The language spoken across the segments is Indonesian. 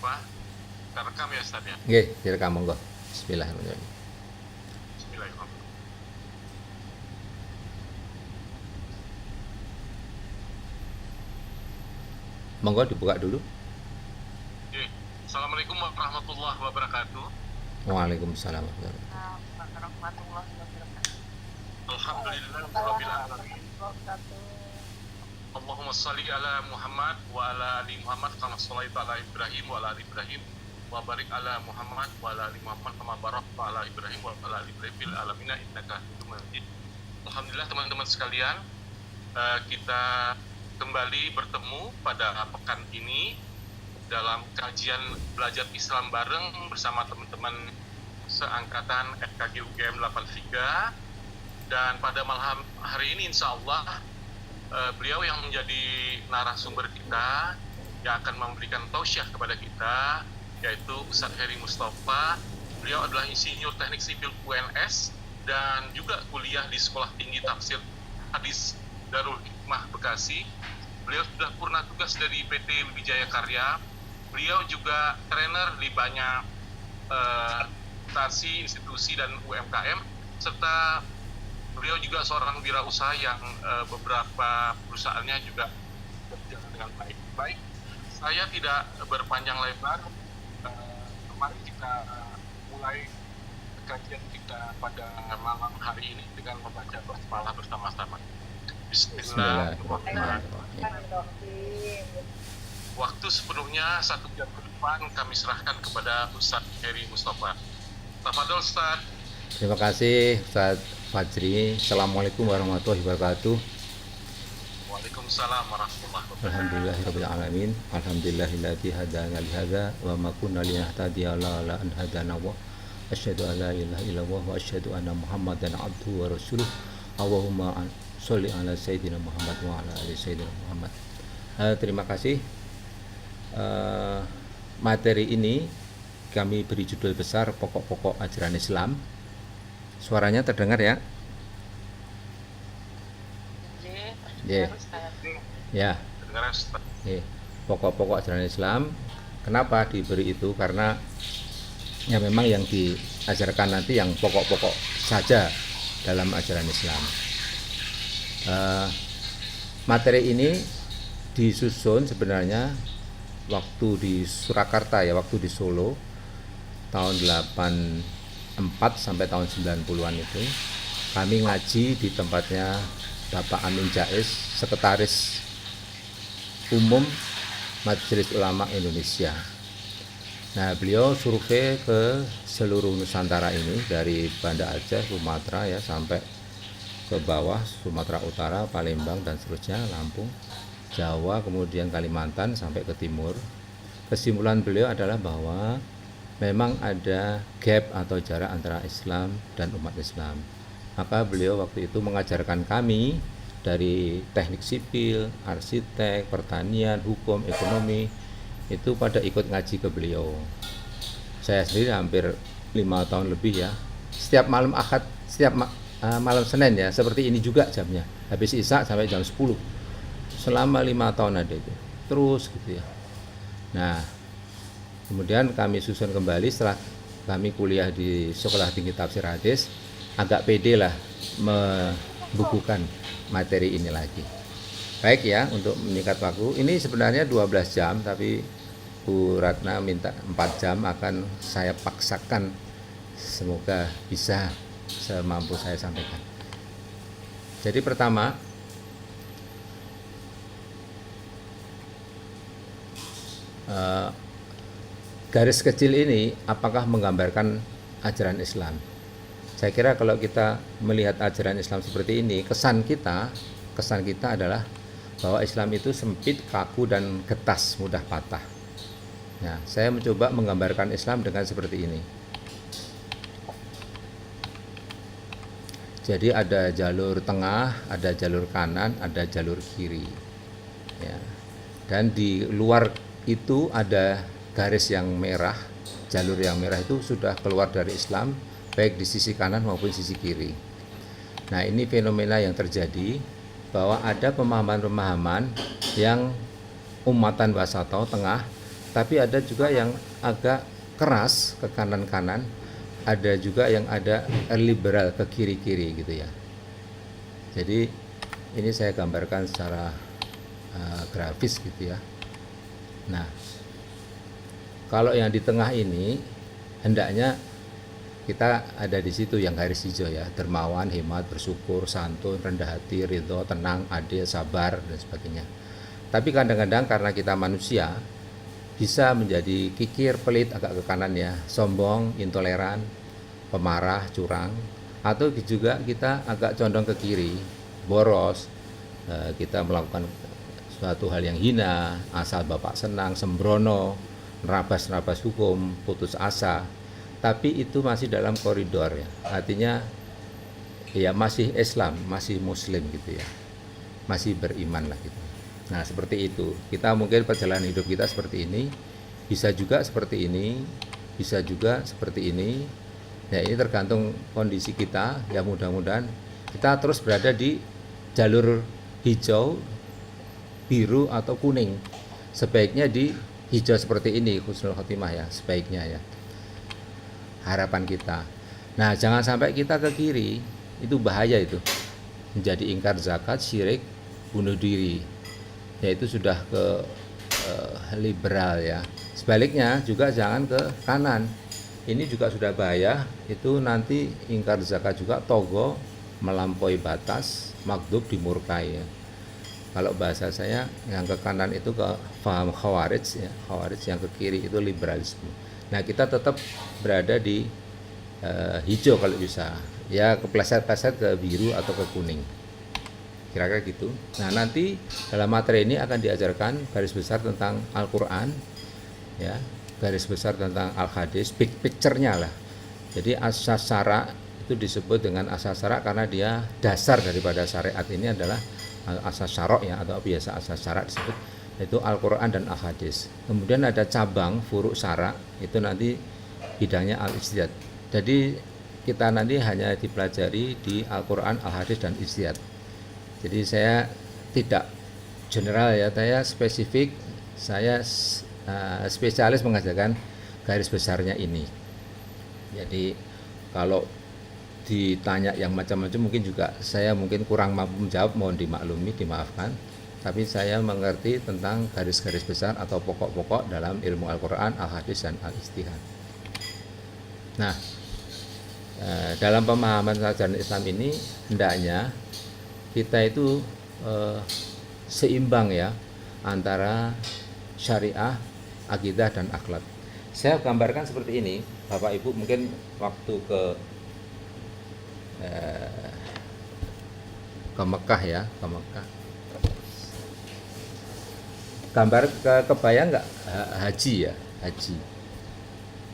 Mustafa. Kita rekam ya Ustaz ya. Nggih, direkam monggo. Bismillahirrahmanirrahim. Bismillahirrahmanirrahim. Monggo dibuka dulu. Oke. Assalamualaikum warahmatullahi wabarakatuh. Waalaikumsalam. warahmatullahi wabarakatuh. Alhamdulillahirabbil alamin. Allahumma shalli ala Muhammad wa ala ali Muhammad kama shallaita ala Ibrahim wa ala ali Ibrahim wa barik ala Muhammad wa ala ali Muhammad kama barakta ala Ibrahim wa ala ali Ibrahim fil alamin innaka Hamidum Majid. Alhamdulillah teman-teman sekalian, kita kembali bertemu pada pekan ini dalam kajian belajar Islam bareng bersama teman-teman seangkatan FKG UGM 83. Dan pada malam hari ini insya Allah beliau yang menjadi narasumber kita yang akan memberikan tausiah kepada kita, yaitu Ustadz Heri Mustafa. Beliau adalah insinyur teknik sipil UNS dan juga kuliah di Sekolah Tinggi Tafsir Hadis Darul Hikmah Bekasi. Beliau sudah purna tugas dari PT Wijaya Karya. Beliau juga trainer di banyak instansi, institusi dan UMKM, serta beliau juga seorang wirausaha yang beberapa perusahaannya juga berjalan dengan baik. Baik, saya tidak berpanjang lebar. Kemarin kita mulai kajian kita pada malam hari ini dengan membaca basmalah bersama-sama. Bismillahirrahmanirrahim. Waktu sepenuhnya 1 jam ke depan kami serahkan kepada Ustadz Heri Mustafa. Tafadhol Ustadz. Terima kasih Ustaz Fajri. Assalamualaikum warahmatullahi wabarakatuh. Waalaikumsalam warahmatullahi wabarakatuh. Alhamdulillahirabbil alamin. Alhamdulillahilladzi hadana li hadza wa ma kunna linahtadiya laula an hadana Allah. Asyhadu an la ilaha illallah wa asyhadu anna Muhammadan abduhu wa rasuluh. Allahumma sholli ala sayyidina Muhammad wa ala ali sayyidina Muhammad. Terima kasih. Materi ini kami beri judul besar pokok-pokok ajaran Islam. Suaranya terdengar ya? Yeah. Ya. Dengar Ustaz. Pokok-pokok ajaran Islam. Kenapa diberi itu? Karena ya memang yang diajarkan nanti yang pokok-pokok saja dalam ajaran Islam. Materi ini disusun sebenarnya waktu di Surakarta ya, waktu di Solo tahun 84 sampai tahun 90-an itu kami ngaji di tempatnya Bapak Amin Jais, Sekretaris Umum Majelis Ulama Indonesia. Nah, beliau survei ke seluruh Nusantara ini dari Banda Aceh, Sumatera ya sampai ke bawah, Sumatera Utara, Palembang dan seterusnya, Lampung, Jawa, kemudian Kalimantan sampai ke timur. Kesimpulan beliau adalah bahwa memang ada gap atau jarak antara Islam dan umat Islam. Maka beliau waktu itu mengajarkan kami dari teknik sipil, arsitek, pertanian, hukum, ekonomi, itu pada ikut ngaji ke beliau. Saya sendiri hampir 5 tahun lebih ya. Setiap malam Ahad, setiap malam Senin ya, seperti ini juga jamnya. Habis Isya sampai jam 10. Selama 5 tahun ada itu. Terus gitu ya. Nah, kemudian kami susun kembali setelah kami kuliah di Sekolah Tinggi Tafsir Hadis, agak pede lah membukukan materi ini lagi. Baik ya, untuk meningkat waktu, ini sebenarnya 12 jam, tapi Bu Ratna minta 4 jam, akan saya paksakan, semoga bisa semampu saya sampaikan. Jadi pertama, garis kecil ini apakah menggambarkan ajaran Islam? Saya kira kalau kita melihat ajaran Islam seperti ini, kesan kita adalah bahwa Islam itu sempit, kaku, dan getas, mudah patah. Nah, saya mencoba menggambarkan Islam dengan seperti ini. Jadi ada jalur tengah, ada jalur kanan, ada jalur kiri. Ya. Dan di luar itu ada garis yang merah, jalur yang merah itu sudah keluar dari Islam, baik di sisi kanan maupun sisi kiri. Nah, ini fenomena yang terjadi, bahwa ada pemahaman-pemahaman yang umatan wasatau tengah tapi ada juga yang agak keras ke kanan-kanan, ada juga yang ada liberal ke kiri-kiri gitu ya. Jadi ini saya gambarkan secara grafis gitu ya. Nah, kalau yang di tengah ini hendaknya kita ada di situ yang garis hijau ya, dermawan, hemat, bersyukur, santun, rendah hati, ridho, tenang, adil, sabar dan sebagainya. Tapi kadang-kadang karena kita manusia bisa menjadi kikir, pelit, agak ke kanan ya, sombong, intoleran, pemarah, curang, atau juga kita agak condong ke kiri, boros, kita melakukan suatu hal yang hina, asal bapak senang, sembrono, nerabas-nerabas hukum, putus asa. Tapi itu masih dalam koridor ya, artinya ya masih Islam, masih Muslim gitu ya, masih beriman lah gitu. Nah seperti itu, kita mungkin perjalanan hidup kita seperti ini, bisa juga seperti ini, bisa juga seperti ini. Ya ini tergantung kondisi kita, ya mudah-mudahan kita terus berada di jalur hijau, biru atau kuning. Sebaiknya di hijau seperti ini, husnul khotimah ya, sebaiknya ya. Harapan kita. Nah jangan sampai kita ke kiri, itu bahaya itu. Menjadi ingkar zakat, syirik, bunuh diri. Yaitu sudah ke liberal ya. Sebaliknya juga jangan ke kanan. Ini juga sudah bahaya, itu nanti ingkar zakat juga togo, melampaui batas, maghdub, dimurkai ya. Kalau bahasa saya yang ke kanan itu ke faham khawarij ya, khawarij, yang ke kiri itu liberalisme. Nah kita tetap berada di hijau kalau bisa, ya kepleset-pleset ke biru atau ke kuning, kira-kira gitu. Nah nanti dalam materi ini akan diajarkan garis besar tentang Al-Quran ya, garis besar tentang Al-Hadis, big picture-nya lah. Jadi asas syara itu disebut dengan asas syara karena dia dasar daripada syariat ini adalah asas syarok ya, atau biasa asas syara disebut, yaitu Al-Quran dan Al-Hadis. Kemudian ada cabang furuk syara, itu nanti bidangnya Al-Ijtihad. Jadi kita nanti hanya dipelajari di Al-Quran, Al-Hadis dan Ijtihad. Jadi saya tidak general ya, saya spesifik, saya spesialis mengajarkan garis besarnya ini. Jadi kalau ditanya yang macam-macam mungkin juga saya mungkin kurang mampu menjawab, mohon dimaklumi, dimaafkan. Tapi saya mengerti tentang garis-garis besar atau pokok-pokok dalam ilmu Al-Quran, Al-Hadis dan Al-Ijtihad. Nah, dalam pemahaman ajaran Islam ini hendaknya kita itu seimbang ya antara syariah, akidah dan akhlak. Saya gambarkan seperti ini, Bapak Ibu mungkin waktu ke Mekah ya, ke Mekah. Gambar kebayang nggak haji ya, haji.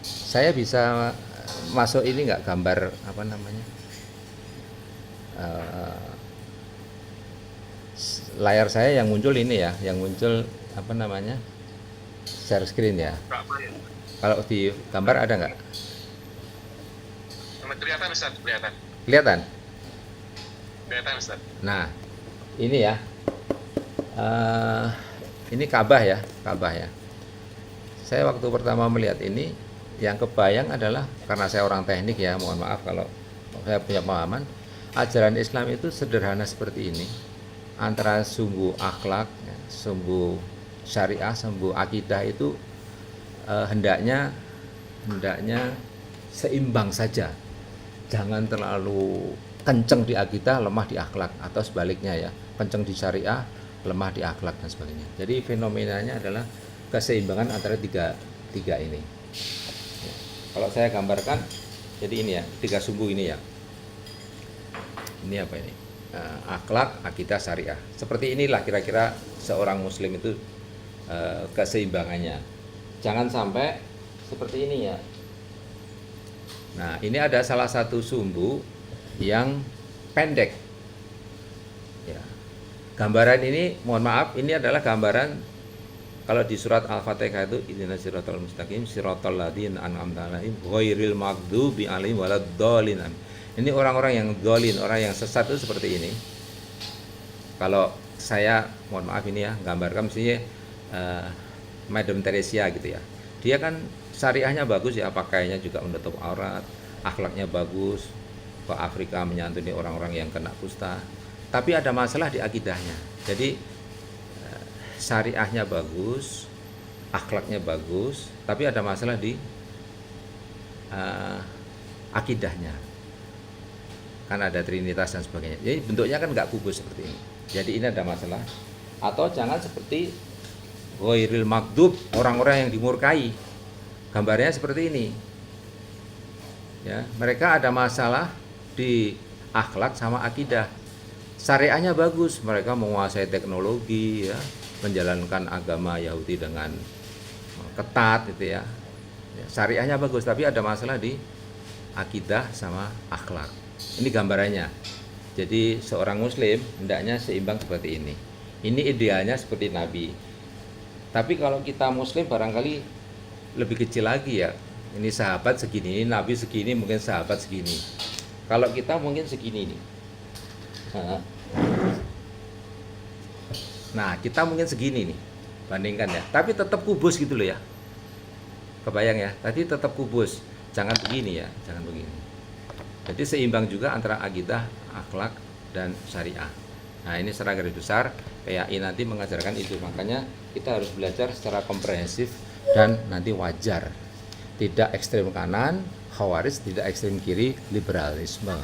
Saya bisa masuk ini nggak, gambar apa namanya, layar saya yang muncul ini ya, yang muncul apa namanya, share screen ya. Kalau di gambar ada nggak? Kelihatan Ustaz, kelihatan. Kelihatan? Kelihatan Ustaz. Nah, ini ya. Ini Ka'bah ya, Ka'bah ya. Saya waktu pertama melihat ini, yang kebayang adalah, karena saya orang teknik ya, mohon maaf kalau saya punya pemahaman, ajaran Islam itu sederhana seperti ini. Antara sumbu akhlak, sumbu syariah, sumbu akidah itu hendaknya seimbang saja. Jangan terlalu kenceng di akidah, lemah di akhlak, atau sebaliknya ya, kenceng di syariah, lemah di akhlak dan sebagainya. Jadi fenomenanya adalah keseimbangan antara tiga ini. Kalau saya gambarkan, jadi ini ya, tiga sumbu ini ya. Ini apa ini? Akhlak, akidah, syariah. Seperti inilah kira-kira seorang muslim itu keseimbangannya. Jangan sampai seperti ini ya. Nah, ini ada salah satu sumbu yang pendek. Ya. Gambaran ini, mohon maaf, ini adalah gambaran kalau di surat Al-Fatihah itu ihdinas siratal mustaqim siratal ladzina an'amta 'alaihim ghairil maghdubi 'alaihim waladdallin. Ini orang-orang yang dzalin, orang yang sesat itu seperti ini. Kalau saya mohon maaf ini ya, gambarkan mestinya Madam Teresia gitu ya. Dia kan syariahnya bagus ya, pakaiannya juga menutup aurat, akhlaknya bagus, ke Afrika menyantuni orang-orang yang kena kusta. Tapi ada masalah di akidahnya. Jadi syariahnya bagus, akhlaknya bagus, tapi ada masalah di akidahnya. Kan ada trinitas dan sebagainya. Jadi bentuknya kan nggak kubus seperti ini. Jadi ini ada masalah. Atau jangan seperti ghairil maghdub, orang-orang yang dimurkai. Gambarnya seperti ini. Ya, mereka ada masalah di akhlak sama akidah. Syariahnya bagus, mereka menguasai teknologi ya, menjalankan agama Yahudi dengan ketat gitu ya. Syariahnya bagus, tapi ada masalah di akidah sama akhlak. Ini gambarannya. Jadi seorang muslim hendaknya seimbang seperti ini. Ini idealnya seperti Nabi. Tapi kalau kita muslim barangkali lebih kecil lagi ya. Ini sahabat segini, ini Nabi segini, mungkin sahabat segini. Kalau kita mungkin segini nih. Nah, kita mungkin segini nih. Bandingkan ya. Tapi tetap kubus gitu loh ya. Kebayang ya. Tadi tetap kubus. Jangan begini ya, jangan begini. Jadi seimbang juga antara akidah, akhlak, dan syariah. Nah ini secara garis besar PAI nanti mengajarkan itu. Makanya kita harus belajar secara komprehensif dan nanti wajar. Tidak ekstrem kanan, khawaris, tidak ekstrem kiri, liberalisme.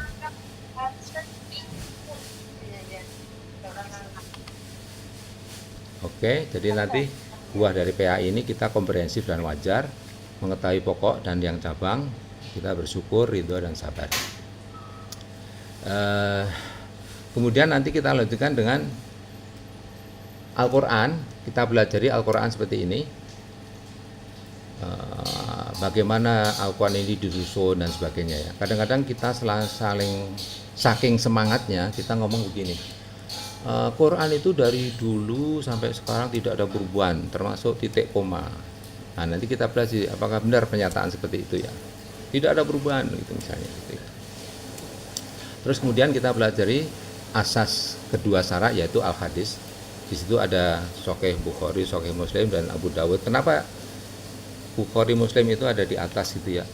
Oke, jadi nanti buah dari PAI ini kita komprehensif dan wajar, mengetahui pokok dan yang cabang, kita bersyukur, ridho, dan sabar. Kemudian nanti kita lanjutkan dengan Al-Quran. Kita pelajari Al-Quran seperti ini, bagaimana Al-Quran ini disusun dan sebagainya ya. Kadang-kadang kita saking semangatnya kita ngomong begini, Quran itu dari dulu sampai sekarang tidak ada perubahan, termasuk titik koma. Nah nanti kita pelajari apakah benar pernyataan seperti itu ya. Tidak ada perubahan gitu misalnya gitu. Terus kemudian kita pelajari asas kedua syarat yaitu al-hadis. Di situ ada Sahih Bukhari, Sahih Muslim, dan Abu Dawud. Kenapa Bukhari Muslim itu ada di atas gitu ya?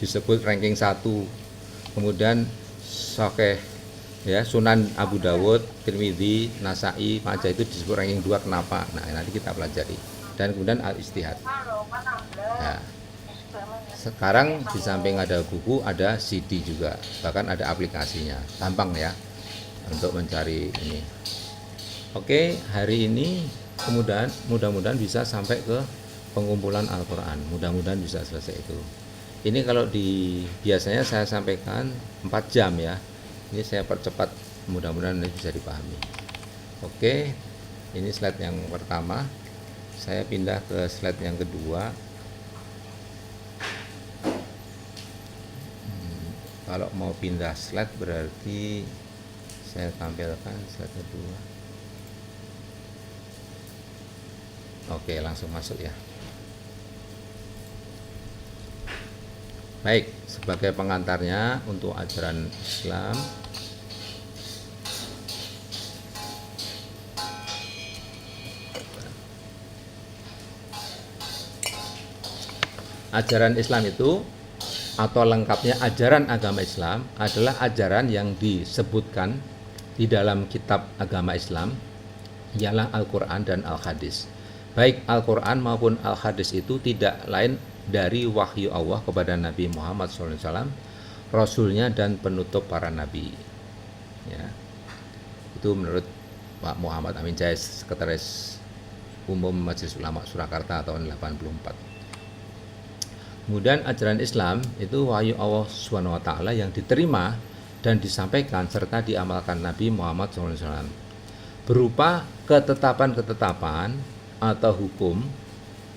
Disebut ranking 1. Kemudian Sahih ya, Sunan Abu Dawud, Tirmidzi, Nasai, Majah itu disebut ranking 2. Kenapa? Nah, nanti kita pelajari. Dan kemudian al-ijtihad. Nah, sekarang di samping ada buku, ada CD juga, bahkan ada aplikasinya, gampang ya untuk mencari ini. Oke, hari ini mudah-mudahan bisa sampai ke pengumpulan Al-Quran, mudah-mudahan bisa selesai itu. Ini kalau biasanya saya sampaikan 4 jam ya, ini saya percepat, mudah-mudahan ini bisa dipahami. Oke, ini slide yang pertama, saya pindah ke slide yang kedua. Kalau mau pindah slide berarti saya tampilkan slide kedua. Oke, langsung masuk ya. Baik, sebagai pengantarnya untuk ajaran Islam, ajaran Islam itu atau lengkapnya ajaran agama Islam adalah ajaran yang disebutkan di dalam kitab agama Islam, ialah Al-Quran dan Al-Hadis. Baik Al-Quran maupun Al-Hadis itu tidak lain dari wahyu Allah kepada Nabi Muhammad SAW, Rasulnya dan penutup para Nabi ya. Itu menurut Pak Muhammad Amin Jais, Sekretaris Umum Majelis Ulama Surakarta tahun 84. Kemudian ajaran Islam itu wahyu Allah SWT yang diterima dan disampaikan serta diamalkan Nabi Muhammad SAW, berupa ketetapan-ketetapan atau hukum,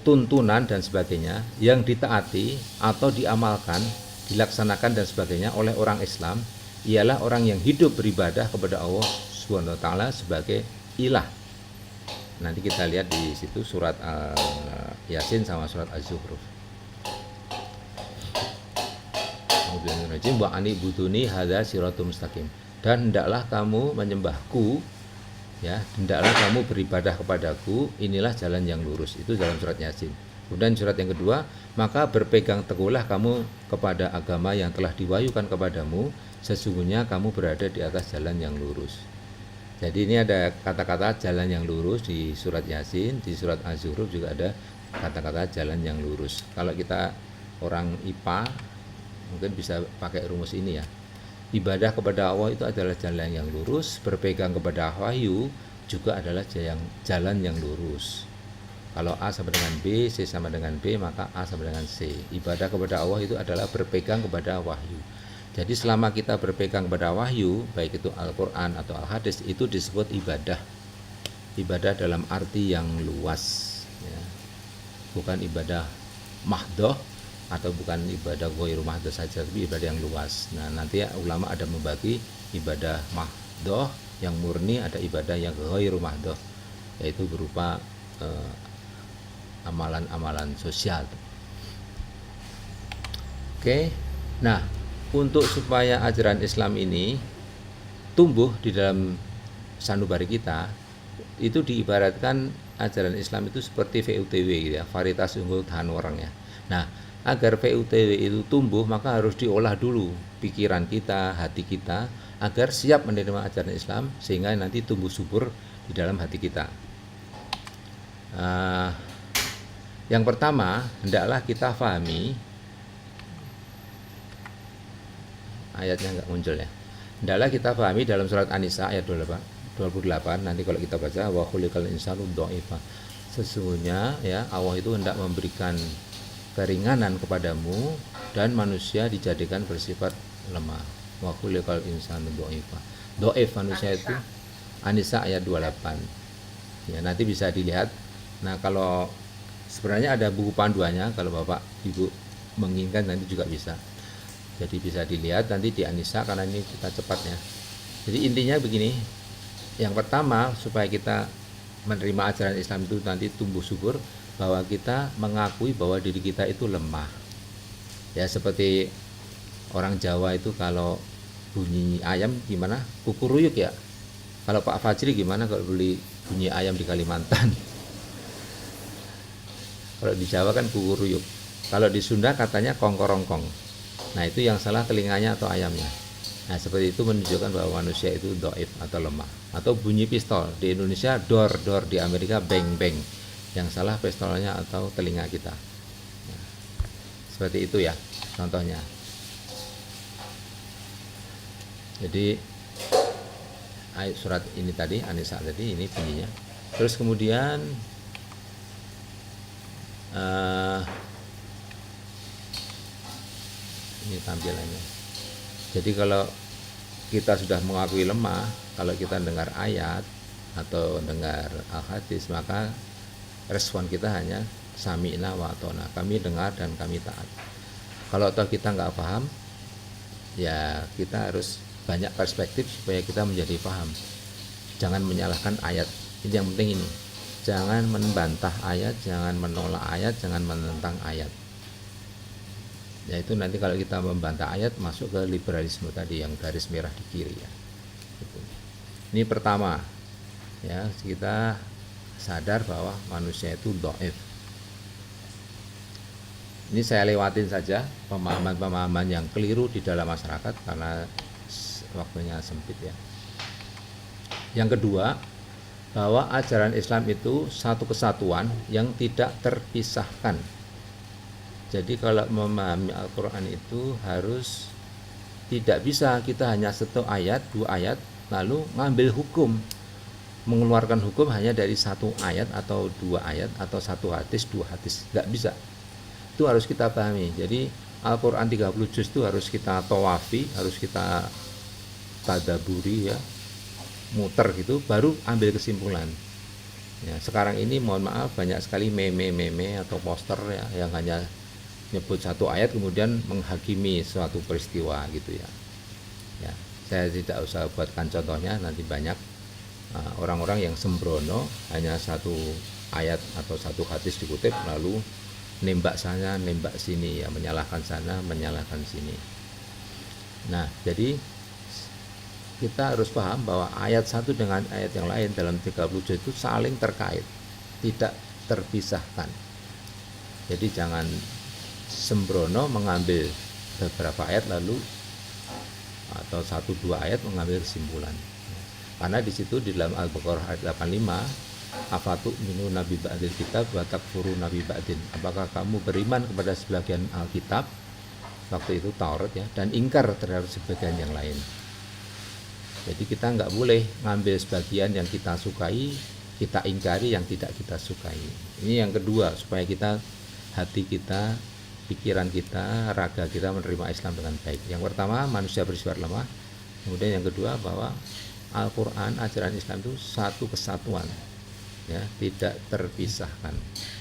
tuntunan dan sebagainya yang ditaati atau diamalkan, dilaksanakan dan sebagainya oleh orang Islam, ialah orang yang hidup beribadah kepada Allah SWT sebagai ilah. Nanti kita lihat di situ surat Yasin sama surat Az-Zukhruf. Wa ani buduni hadza siratum mustaqim, dan hendaklah kamu menyembahku Ya, hendaklah kamu beribadah kepadaku, inilah jalan yang lurus. Itu dalam surat Yasin. Kemudian surat yang kedua, maka berpegang teguhlah kamu kepada agama yang telah diwahyukan kepadamu, sesungguhnya kamu berada di atas jalan yang lurus. Jadi ini ada kata-kata jalan yang lurus di surat Yasin, di surat Az-Zukhruf juga ada kata-kata jalan yang lurus. Kalau kita orang IPA mungkin bisa pakai rumus ini ya. Ibadah kepada Allah itu adalah jalan yang lurus, berpegang kepada wahyu juga adalah jalan yang lurus. Kalau A sama dengan B, C sama dengan B, maka A sama dengan C. Ibadah kepada Allah itu adalah berpegang kepada wahyu. Jadi selama kita berpegang kepada wahyu, baik itu Al-Quran atau Al-Hadis, itu disebut ibadah. Ibadah dalam arti yang luas, ya. Bukan ibadah mahdoh atau bukan ibadah ghairu mahdoh saja, tapi ibadah yang luas. Nah, nanti ulama ada membagi ibadah mahdoh yang murni, ada ibadah yang ghairu mahdoh, yaitu berupa amalan-amalan sosial. Oke. Nah, untuk supaya ajaran Islam ini tumbuh di dalam sanubari kita, itu diibaratkan ajaran Islam itu seperti VUTW gitu ya, varietas unggul tahan orang ya. Nah, agar VUTW itu tumbuh maka harus diolah dulu pikiran kita, hati kita agar siap menerima ajaran Islam sehingga nanti tumbuh subur di dalam hati kita. Yang pertama, hendaklah kita pahami, ayatnya nggak muncul ya. Hendaklah kita pahami dalam surat An-Nisa ayat 28, nanti kalau kita baca wa khuliqal insanu dha'ifa. Sesungguhnya ya Allah itu hendak memberikan keringanan kepadamu dan manusia dijadikan bersifat lemah. Wa khuliqal insanu dha'ifa. Dhaif manusia itu An-Nisa ayat 28. Ya, nanti bisa dilihat. Nah, kalau sebenarnya ada buku panduannya, kalau Bapak Ibu menginginkan nanti juga bisa. Jadi bisa dilihat nanti di An-Nisa, karena ini kita cepatnya. Jadi intinya begini, yang pertama supaya kita menerima ajaran Islam itu nanti tumbuh subur, bahwa kita mengakui bahwa diri kita itu lemah. Ya, seperti orang Jawa itu kalau bunyi ayam gimana? Kukuruyuk ya. Kalau Pak Fajri gimana kalau beli bunyi ayam di Kalimantan? Kalau di Jawa kan kukuruyuk. Kalau di Sunda katanya kongkorongkong. Nah, itu yang salah telinganya atau ayamnya. Nah, seperti itu menunjukkan bahwa manusia itu dhaif atau lemah. Atau bunyi pistol di Indonesia dor dor, di Amerika beng beng. Yang salah pistolnya atau telinga kita. Nah, seperti itu ya contohnya. Jadi ayat surat ini tadi An-Nisa tadi ini bunyinya. Terus kemudian ini tampilannya. Jadi kalau kita sudah mengakui lemah, kalau kita dengar ayat atau dengar al-hadis, maka respon kita hanya sami'na wa atona, kami dengar dan kami taat. Kalau toh kita nggak paham, ya kita harus banyak perspektif supaya kita menjadi paham. Jangan menyalahkan ayat, ini yang penting ini. Jangan membantah ayat, jangan menolak ayat, jangan menentang ayat. Yaitu nanti kalau kita membantah ayat masuk ke liberalisme tadi yang garis merah di kiri ya. Ini pertama, ya kita sadar bahwa manusia itu dhaif. Ini saya lewatin saja pemahaman-pemahaman yang keliru di dalam masyarakat karena waktunya sempit ya. Yang kedua, bahwa ajaran Islam itu satu kesatuan yang tidak terpisahkan. Jadi kalau memahami Al-Quran itu harus tidak bisa kita hanya satu ayat, dua ayat, lalu ngambil hukum, mengeluarkan hukum hanya dari satu ayat atau dua ayat atau satu hadis, dua hadis, nggak bisa. Itu harus kita pahami. Jadi Al-Quran 30 juz itu harus kita tawafi, harus kita tadaburi ya, muter gitu, baru ambil kesimpulan. Ya, sekarang ini mohon maaf banyak sekali meme atau poster ya, yang hanya nyebut satu ayat kemudian menghakimi suatu peristiwa gitu ya. Ya, saya tidak usah buatkan contohnya, nanti banyak orang-orang yang sembrono hanya satu ayat atau satu hadis dikutip lalu nembak sana, nembak sini ya, menyalahkan sana, menyalahkan sini. Nah, jadi kita harus paham bahwa ayat satu dengan ayat yang lain dalam 30 juz itu saling terkait, tidak terpisahkan. Jadi jangan sembrono mengambil beberapa ayat lalu atau 1-2 ayat mengambil kesimpulan. Karena di situ di dalam Al-Baqarah ayat 85, afatu minu nabi ba'dil kitab wa takfuru nabi ba'din. Apakah kamu beriman kepada sebagian Alkitab, waktu itu Taurat ya, dan ingkar terhadap sebagian yang lain. Jadi kita nggak boleh ngambil sebagian yang kita sukai, kita ingkari yang tidak kita sukai. Ini yang kedua, supaya kita, hati kita, pikiran kita, raga kita menerima Islam dengan baik. Yang pertama, manusia bersifat lemah. Kemudian yang kedua, bahwa Al-Quran, ajaran Islam itu satu kesatuan, ya, tidak terpisahkan.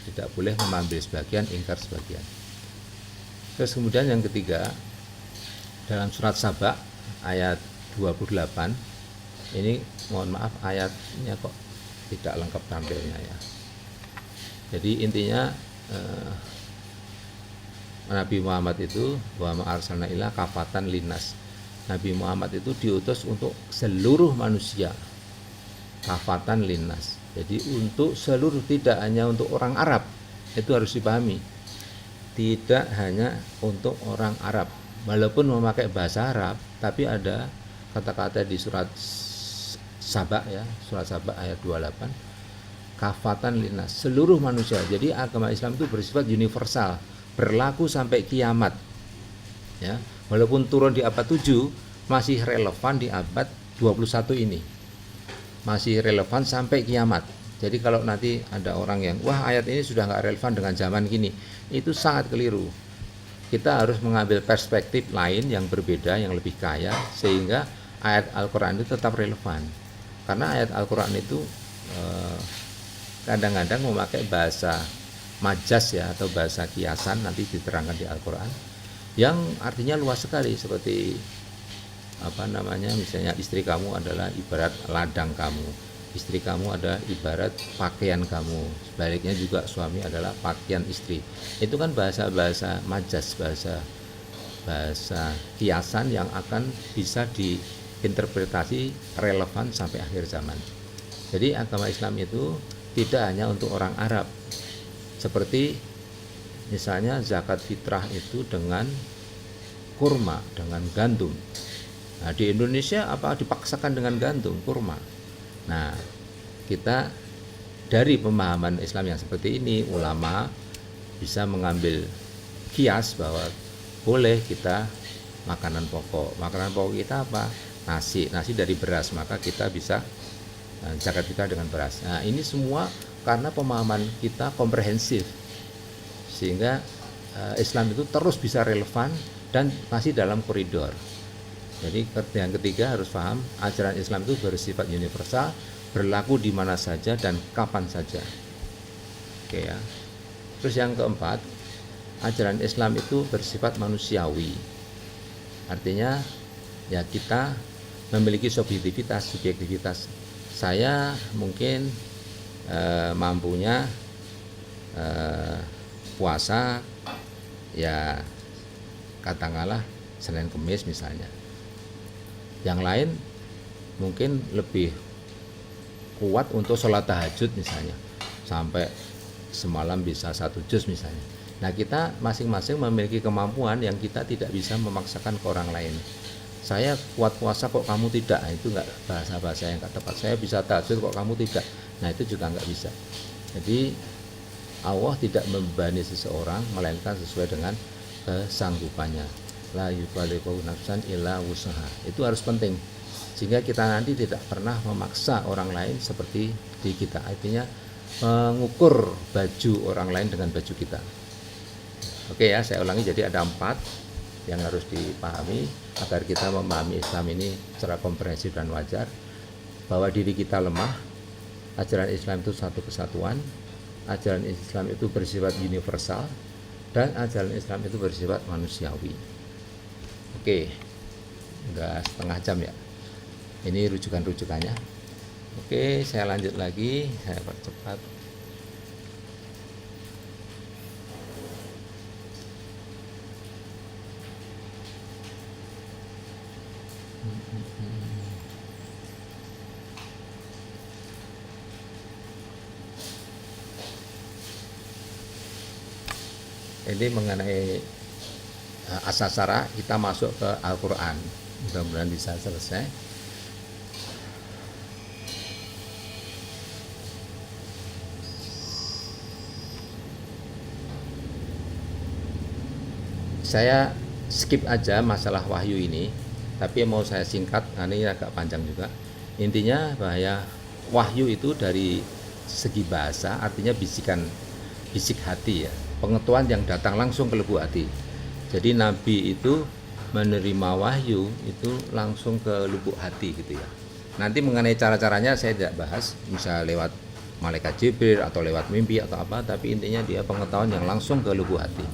Tidak boleh mengambil sebagian, ingkar sebagian. Terus kemudian yang ketiga, dalam surat Saba ayat 28, ini mohon maaf ayatnya kok tidak lengkap tampilnya ya. Jadi intinya Nabi Muhammad itu wa ma arsalna illa kafatan linnas. Nabi Muhammad itu diutus untuk seluruh manusia, kafatan linnas. Jadi untuk seluruh, tidak hanya untuk orang Arab. Itu harus dipahami. Tidak hanya untuk orang Arab. Walaupun memakai bahasa Arab, tapi ada kata-kata di surat Saba ya, surat Saba ayat 28, kafatan linnas, seluruh manusia. Jadi agama Islam itu bersifat universal, berlaku sampai kiamat. Ya, walaupun turun di abad 7, masih relevan di abad 21 ini. Masih relevan sampai kiamat. Jadi kalau nanti ada orang yang, wah ayat ini sudah nggak relevan dengan zaman kini, itu sangat keliru. Kita harus mengambil perspektif lain yang berbeda, yang lebih kaya, sehingga ayat Al-Quran itu tetap relevan. Karena ayat Al-Quran itu kadang-kadang memakai bahasa majas ya, atau bahasa kiasan, nanti diterangkan di Al-Quran, yang artinya luas sekali. Seperti misalnya istri kamu adalah ibarat ladang kamu, istri kamu adalah ibarat pakaian kamu, sebaliknya juga suami adalah pakaian istri. Itu kan bahasa-bahasa majas, bahasa kiasan yang akan bisa diinterpretasi relevan sampai akhir zaman. Jadi agama Islam itu tidak hanya untuk orang Arab. Seperti misalnya zakat fitrah itu dengan kurma, dengan gandum. Nah, di Indonesia apa dipaksakan dengan gandum, kurma. Nah, kita dari pemahaman Islam yang seperti ini, ulama bisa mengambil kias bahwa boleh kita makanan pokok. Makanan pokok kita apa? Nasi dari beras, maka kita bisa zakat fitrah dengan beras. Nah, ini semua karena pemahaman kita komprehensif, sehingga Islam itu terus bisa relevan dan masih dalam koridor. Jadi yang ketiga harus paham, ajaran Islam itu bersifat universal, berlaku di mana saja dan kapan saja. Oke ya. Terus yang keempat, ajaran Islam itu bersifat manusiawi. Artinya ya kita memiliki subjektivitas. Saya mungkin mampunya puasa ya katakanlah Senin Kemis misalnya. Yang lain mungkin lebih kuat untuk sholat tahajud misalnya, sampai semalam bisa 1 juz misalnya. Nah, kita masing-masing memiliki kemampuan yang kita tidak bisa memaksakan ke orang lain. Saya kuat puasa kok kamu tidak, nah, itu enggak bahasa-bahasa yang enggak tepat. Saya bisa tahajud kok kamu tidak, nah itu juga enggak bisa. Jadi Allah tidak membebani seseorang melainkan sesuai dengan kesanggupannya. La yukallifu nafsan illa wus'aha. Itu harus penting, sehingga kita nanti tidak pernah memaksa orang lain seperti di kita. Artinya mengukur baju orang lain dengan baju kita. Oke ya, saya ulangi. Jadi ada 4 yang harus dipahami agar kita memahami Islam ini secara komprehensif dan wajar. Bahwa diri kita lemah, ajaran Islam itu satu kesatuan, ajaran Islam itu bersifat universal, dan ajaran Islam itu bersifat manusiawi. Oke, udah setengah jam ya. Ini rujukan-rujukannya. Oke, saya lanjut lagi, saya percepat. ini mengenai asasara, kita masuk ke Al-Quran. Mudah-mudahan bisa selesai. Saya skip aja masalah wahyu ini, tapi mau saya singkat, ini agak panjang juga. Intinya bahwa wahyu itu dari segi bahasa artinya bisikan, bisik hati ya, pengetahuan yang datang langsung ke lubuk hati. Jadi Nabi itu menerima wahyu itu langsung ke lubuk hati gitu ya. Nanti mengenai cara-caranya saya tidak bahas, misalnya lewat malaikat Jibril atau lewat mimpi atau apa, tapi intinya dia pengetahuan yang langsung ke lubuk hati.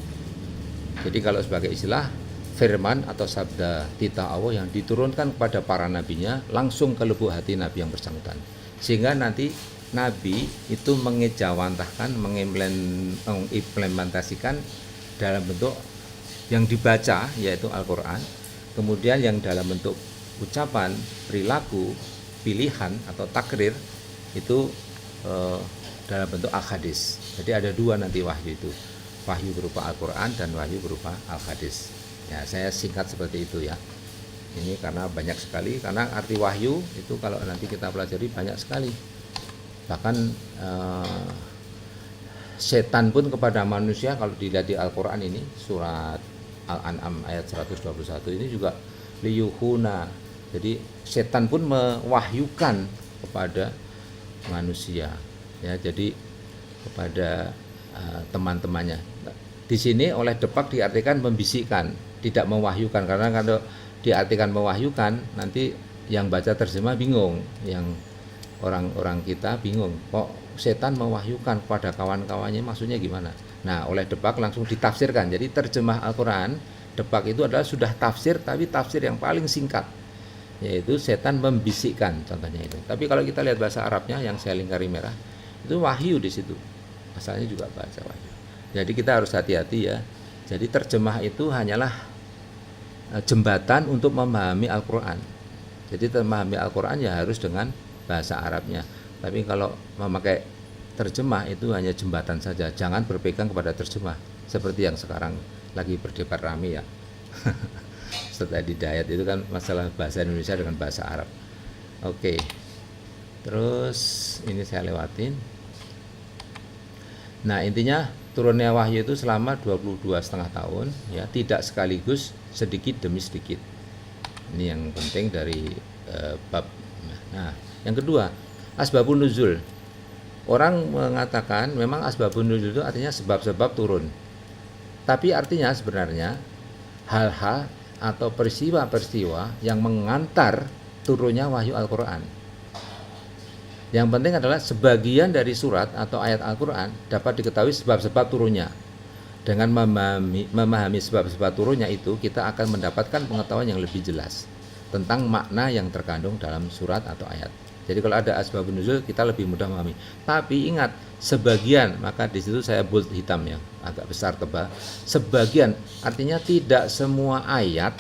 Jadi kalau sebagai istilah firman atau sabda titah Allah yang diturunkan kepada para nabinya langsung ke lubuk hati Nabi yang bersangkutan. Sehingga nanti Nabi itu mengejawantahkan, mengimplementasikan dalam bentuk yang dibaca yaitu Al-Quran, kemudian yang dalam bentuk ucapan, perilaku, pilihan atau takrir itu dalam bentuk al-hadis. Jadi ada dua nanti wahyu itu, wahyu berupa Al-Quran dan wahyu berupa al-hadis. Ya, saya singkat seperti itu ya. Ini karena banyak sekali, karena arti wahyu itu kalau nanti kita pelajari banyak sekali. Bahkan setan pun kepada manusia kalau dilihat di Al-Quran ini, surat Al-An'am ayat 121 ini juga liyuhuna. Jadi setan pun mewahyukan kepada manusia ya, jadi kepada teman-temannya. Di sini oleh Depak diartikan membisikkan, tidak mewahyukan, karena kalau diartikan mewahyukan nanti yang baca terjemah bingung, yang orang-orang kita bingung, kok setan mewahyukan kepada kawan-kawannya maksudnya gimana. Nah, oleh Depak langsung ditafsirkan. Jadi terjemah Al-Quran Depak itu adalah sudah tafsir, tapi tafsir yang paling singkat, yaitu setan membisikkan, contohnya itu. Tapi kalau kita lihat bahasa Arabnya yang saya lingkari merah, itu wahyu di situ. Asalnya juga bahasa wahyu. Jadi kita harus hati-hati ya. Jadi terjemah itu hanyalah jembatan untuk memahami Al-Quran. Jadi memahami Al-Quran ya harus dengan bahasa Arabnya. Tapi kalau memakai terjemah itu hanya jembatan saja. Jangan berpegang kepada terjemah seperti yang sekarang lagi berdebat rame ya. Setelah Hidayat itu kan masalah bahasa Indonesia dengan bahasa Arab. Oke. Terus ini saya lewatin. Nah, intinya turunnya wahyu itu selama 22,5 tahun ya, tidak sekaligus, sedikit demi sedikit. Ini yang penting dari bab. Nah, yang kedua, asbabun nuzul. Orang mengatakan memang asbabun nuzul itu artinya sebab-sebab turun. Tapi artinya sebenarnya hal-hal atau peristiwa-peristiwa yang mengantar turunnya wahyu Al-Quran. Yang penting adalah sebagian dari surat atau ayat Al-Quran dapat diketahui sebab-sebab turunnya. Dengan memahami sebab-sebab turunnya itu, kita akan mendapatkan pengetahuan yang lebih jelas tentang makna yang terkandung dalam surat atau ayat. Jadi kalau ada asbabun nuzul, kita lebih mudah memahami. Tapi ingat, sebagian, maka di situ saya bold hitam ya, agak besar tebal. Sebagian, artinya tidak semua ayat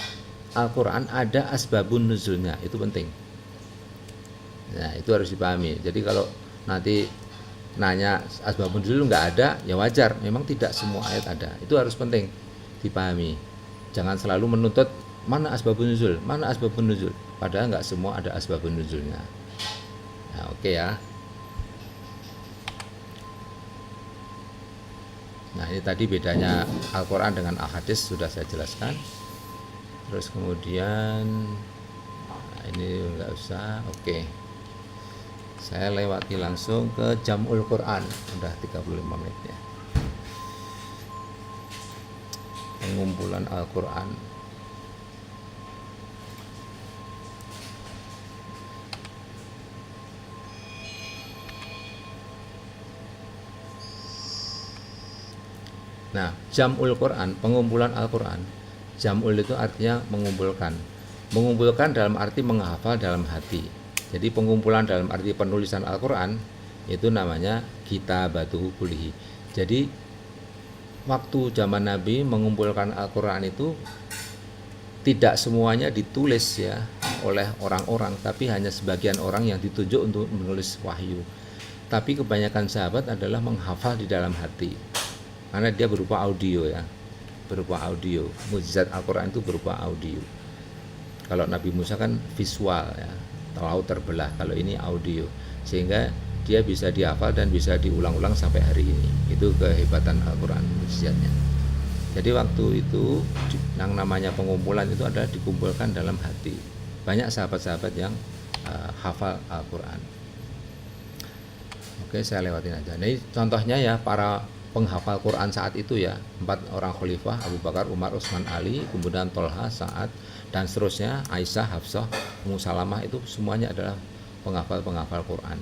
Al-Quran ada asbabun nuzulnya, itu penting. Nah, itu harus dipahami. Jadi kalau nanti nanya asbabun nuzul nggak ada, ya wajar. Memang tidak semua ayat ada. Itu harus penting dipahami. Jangan selalu menuntut mana asbabun nuzul, mana asbabun nuzul. Padahal nggak semua ada asbabun nuzulnya. Nah, oke ya. Nah, ini tadi bedanya Al-Quran dengan Al-Hadis sudah saya jelaskan. Terus kemudian nah, ini nggak usah. Oke. Saya lewati langsung ke Jam'ul Quran. Udah 35 menit ya. Pengumpulan Al-Quran. Nah, Jam'ul Quran, pengumpulan Al-Quran. Jam'ul itu artinya mengumpulkan. Mengumpulkan dalam arti menghafal dalam hati. Jadi pengumpulan dalam arti penulisan Al-Quran itu namanya kitabatuhu kullihi. Jadi waktu zaman Nabi mengumpulkan Al-Quran itu tidak semuanya ditulis ya oleh orang-orang, tapi hanya sebagian orang yang ditunjuk untuk menulis wahyu. Tapi kebanyakan sahabat adalah menghafal di dalam hati. karena dia berupa audio ya, berupa audio. Mukjizat Al-Quran itu berupa audio. Kalau Nabi Musa kan visual ya, laut terbelah. Kalau ini audio, sehingga dia bisa dihafal dan bisa diulang-ulang sampai hari ini. Itu kehebatan Al-Quran, mukjizatnya. Jadi waktu itu yang namanya pengumpulan itu adalah dikumpulkan dalam hati. Banyak sahabat-sahabat yang hafal Al-Quran. Oke, saya lewatin aja. Ini contohnya ya, para penghafal Quran saat itu ya, 4 orang khalifah, Abu Bakar, Umar, Utsman, Ali, kemudian Tolha, Sa'ad, dan seterusnya, Aisyah, Hafsah, Ummu Salamah, itu semuanya adalah penghafal Quran.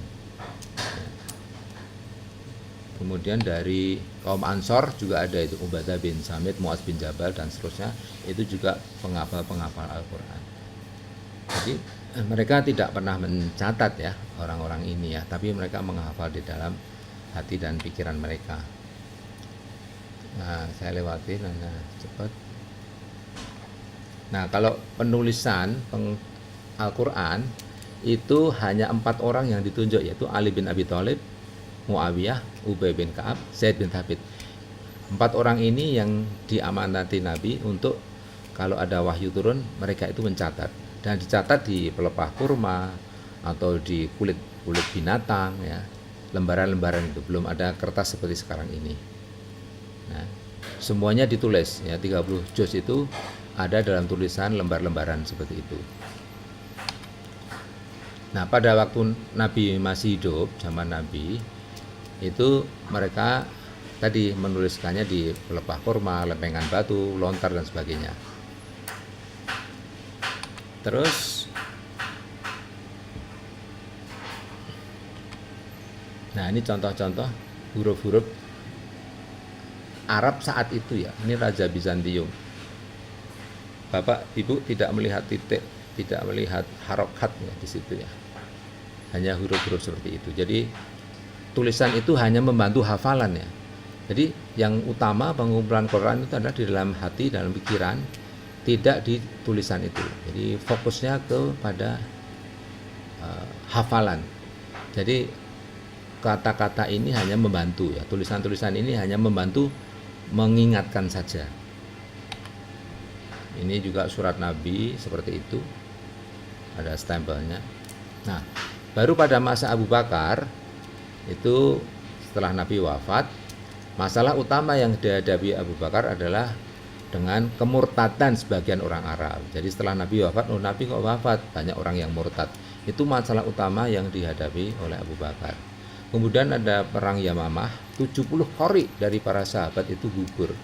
Kemudian dari kaum Ansor juga ada itu, Ubadah bin Samit, Muaz bin Jabal, dan seterusnya, itu juga penghafal Al-Quran. Jadi mereka tidak pernah mencatat ya orang-orang ini ya, tapi mereka menghafal di dalam hati dan pikiran mereka. Nah, saya lewatin cepat. Nah, kalau penulisan Al-Quran itu hanya 4 orang yang ditunjuk, yaitu Ali bin Abi Thalib, Muawiyah, Ubay bin Ka'ab, Zaid bin Thabit. 4 orang ini yang diamanati Nabi untuk kalau ada wahyu turun, mereka itu mencatat, dan dicatat di pelepah kurma atau di kulit binatang ya, lembaran-lembaran itu. Belum ada kertas seperti sekarang ini. Nah, semuanya ditulis ya, 30 juz itu ada dalam tulisan lembar-lembaran seperti itu. Nah, pada waktu Nabi masih hidup, zaman Nabi itu mereka tadi menuliskannya di pelepah kurma, lempengan batu, lontar, dan sebagainya. Terus nah, ini contoh-contoh huruf-huruf Arab saat itu ya. Ini Raja Bizantium. Bapak Ibu tidak melihat titik, tidak melihat harokatnya di situ ya. Hanya huruf-huruf seperti itu. Jadi tulisan itu hanya membantu hafalan ya. Jadi yang utama pengumpulan Quran itu adalah di dalam hati, dalam pikiran, tidak di tulisan itu. Jadi fokusnya kepada hafalan. Jadi kata-kata ini hanya membantu ya. Tulisan-tulisan ini hanya membantu mengingatkan saja. Ini juga surat Nabi seperti itu. Ada stempelnya. Nah, baru pada masa Abu Bakar itu setelah Nabi wafat, masalah utama yang dihadapi Abu Bakar adalah dengan kemurtadan sebagian orang Arab. Jadi setelah Nabi wafat, Nabi kok wafat, banyak orang yang murtad. Itu masalah utama yang dihadapi oleh Abu Bakar. Kemudian ada perang Yamamah, 70 qori dari para sahabat itu gugur.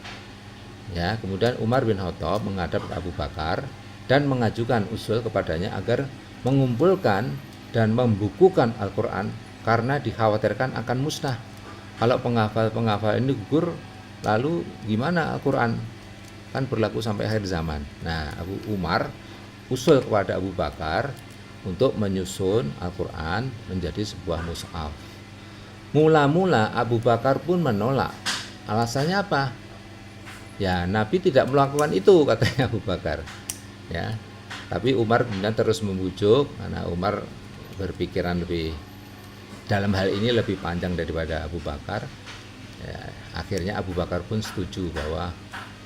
Ya, kemudian Umar bin Khattab menghadap Abu Bakar dan mengajukan usul kepadanya agar mengumpulkan dan membukukan Al-Quran karena dikhawatirkan akan musnah. Kalau penghafal ini gugur, lalu gimana Al-Quran? Kan berlaku sampai akhir zaman. Nah, Abu Umar usul kepada Abu Bakar untuk menyusun Al-Quran menjadi sebuah mushaf. Mula-mula Abu Bakar pun menolak. Alasannya apa? Ya, Nabi tidak melakukan itu, katanya Abu Bakar. Ya, tapi Umar kemudian terus membujuk, karena Umar berpikiran lebih dalam hal ini lebih panjang daripada Abu Bakar. Ya, akhirnya Abu Bakar pun setuju bahwa